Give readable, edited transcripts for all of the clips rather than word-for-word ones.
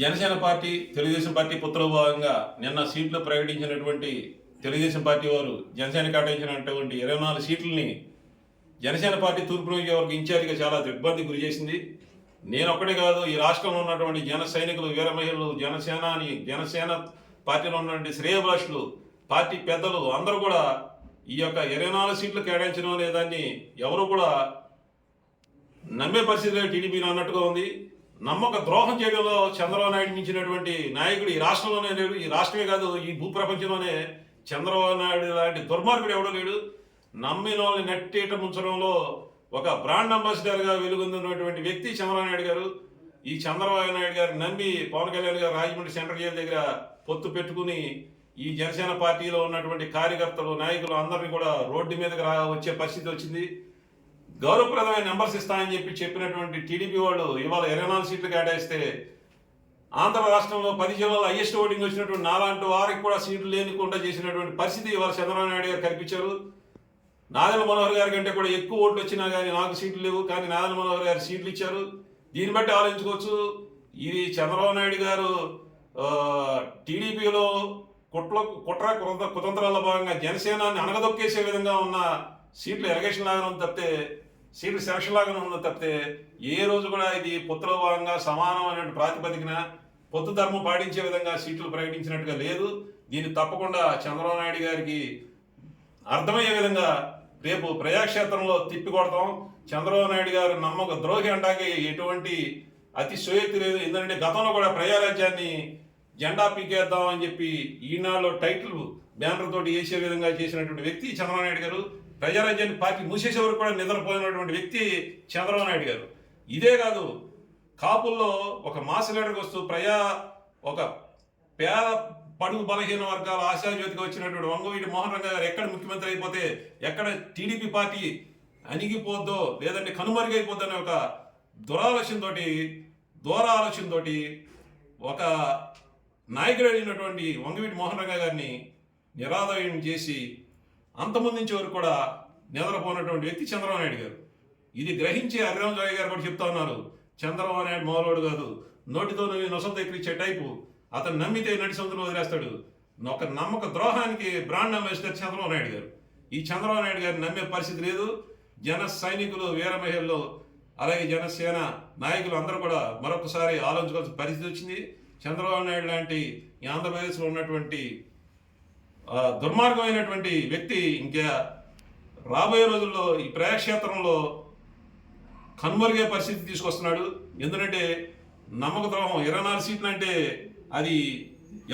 Janasena party Telugu Desam party పొత్తులో భాగంగా నిన్న సీట్లు ప్రకటించినటువంటి తెలుగుదేశం పార్టీ వారు జనసేన కేటాయించినటువంటి 24 సీట్లని జనసేన పార్టీ తూర్పు నియోజకవర్గ ఇన్ఛార్జిగా చాలా దిగ్బంధికి గురి చేసింది. నేను ఒక్కడే కాదు, ఈ రాష్ట్రంలో ఉన్నటువంటి జన సైనికులు, వీర మహిళలు, జనసేన పార్టీలో ఉన్నటువంటి శ్రేయభిలాషులు, పార్టీ పెద్దలు అందరూ కూడా ఈ యొక్క 24 సీట్లు కేటాయించడం అనే దాన్ని ఎవరు కూడా నమ్మే పరిస్థితిలో టీడీపీని అన్నట్టుగా ఉంది. నమ్మక ద్రోహం చేయడంలో చంద్రబాబు నాయుడు మించినటువంటి నాయకుడు ఈ రాష్ట్రంలోనే లేడు. ఈ రాష్ట్రమే కాదు, ఈ భూప్రపంచంలోనే చంద్రబాబు నాయుడు లాంటి దుర్మార్గుడు ఎవడో లేడు. నమ్మిన వాళ్ళని నెట్టేట ముంచడంలో ఒక బ్రాండ్ అంబాసిడర్గా వెలుగొందినటువంటి వ్యక్తి చంద్రబాబు నాయుడు గారు. ఈ చంద్రబాబు నాయుడు గారు నమ్మి పవన్ కళ్యాణ్ గారు రాజమండ్రి సెంట్రల్ జైలు దగ్గర పొత్తు పెట్టుకుని ఈ జనసేన పార్టీలో ఉన్నటువంటి కార్యకర్తలు, నాయకులు అందరినీ కూడా రోడ్డు మీదకి వచ్చే పరిస్థితి వచ్చింది. గౌరవప్రదమైన నెంబర్స్ ఇస్తామని చెప్పినటువంటి టీడీపీ వాళ్ళు ఇవాళ 24 సీట్లు కేటాయిస్తే ఆంధ్ర రాష్ట్రంలో 10 జిల్లాలో హైయెస్ట్ ఓటింగ్ వచ్చినటువంటి నాలాంటి వారికి కూడా సీట్లు లేనికుండా చేసినటువంటి పరిస్థితి ఇవాళ చంద్రబాబు నాయుడు గారు కల్పించారు. నాదెండ్ల మనోహర్ గారి కంటే కూడా ఎక్కువ ఓట్లు వచ్చినా కానీ నాకు సీట్లు లేవు, కానీ నాదెండ్ల మనోహర్ గారు సీట్లు ఇచ్చారు. దీన్ని బట్టి ఆలోచించుకోవచ్చు, ఇది చంద్రబాబు నాయుడు గారు టీడీపీలో కుతంత్రాల భాగంగా జనసేనాన్ని అణగదొక్కేసే విధంగా ఉన్న సీట్లు ఎలగేషన్ లాగానే ఉంది తప్పితే, సీట్లు సెలక్షన్ లాగానే ఉంది తప్పితే, ఏ రోజు కూడా ఇది పొత్తులో భాగంగా సమానమైన ప్రాతిపదికన పొత్తు ధర్మం పాటించే విధంగా సీట్లు ప్రకటించినట్టుగా లేదు. దీన్ని తప్పకుండా చంద్రబాబు నాయుడు గారికి అర్థమయ్యే విధంగా రేపు ప్రజాక్షేత్రంలో తిప్పికొడతాం. చంద్రబాబు నాయుడు గారు నమ్మక ద్రోహి అంటాకి ఎటువంటి అతిశయోక్తి లేదు. ఎందుకంటే గతంలో కూడా ప్రజారాజ్యాన్ని జెండా పీకేద్దాం అని చెప్పి ఈనాడులో టైటిల్ బ్యానర్ తోటి వేసే విధంగా చేసినటువంటి వ్యక్తి చంద్రబాబు నాయుడు గారు. ప్రజారాజ్యాన్ని పార్టీ మూసేసే వరకు కూడా నిద్రపోయినటువంటి వ్యక్తి చంద్రబాబు నాయుడు గారు. ఇదే కాదు, కాపుల్లో ఒక మాస్ లీడర్కి వస్తూ ఒక పేద పడుగు బలహీన వర్గాల ఆశాజ్యోతిగా వచ్చినటువంటి వంగవీటి మోహన్ రంగ గారు ఎక్కడ ముఖ్యమంత్రి అయిపోతే ఎక్కడ టీడీపీ పార్టీ అణిగిపోద్దో లేదంటే కనుమరుగైపోద్దో అనే ఒక ఆలోచనతో ఒక నాయకుడు అయినటువంటి వంగవీటి మోహన్ రంగ గారిని నిరాదయం చేసి అంతమందించే వరకు కూడా నిద్రపోయినటువంటి వ్యక్తి చంద్రబాబు నాయుడు గారు. ఇది గ్రహించి హరిరామ్ జోగి గారు కూడా చెప్తా ఉన్నారు, చంద్రబాబు నాయుడు మామూలుడు కాదు, నోటితో నొసలు ఎక్కించే టైపు, అతను నమ్మితే నడి సముద్రంలో వదిలేస్తాడు. ఒక నమ్మక ద్రోహానికి బ్రాండ్ అంబాసిడర్ చంద్రబాబు నాయుడు గారు. ఈ చంద్రబాబు నాయుడు గారిని నమ్మే పరిస్థితి లేదు. జన సైనికులు, వీర మహిళలు, అలాగే జనసేన నాయకులు అందరూ కూడా మరొకసారి ఆలోచించుకోవాల్సిన పరిస్థితి వచ్చింది. చంద్రబాబు నాయుడు లాంటి ఈ ఆంధ్రప్రదేశ్లో ఉన్నటువంటి దుర్మార్గమైనటువంటి వ్యక్తి ఇంకా రాబోయే రోజుల్లో ఈ ప్రజాక్షేత్రంలో కనుమరుగే పరిస్థితి తీసుకొస్తున్నాడు. ఎందుకంటే నమ్మక ద్రోహం 24 సీట్లు అంటే అది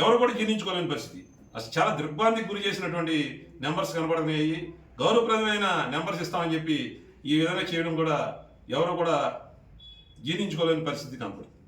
ఎవరు కూడా జీర్ణించుకోలేని పరిస్థితి. అసలు చాలా దిగ్భ్రాంతికి గురి చేసినటువంటి నెంబర్స్ కనబడుతున్నాయి. గౌరవప్రదమైన నెంబర్స్ ఇస్తామని చెప్పి ఈ విధంగా చేయడం కూడా ఎవరు కూడా జీర్ణించుకోలేని పరిస్థితి కనబడుతుంది.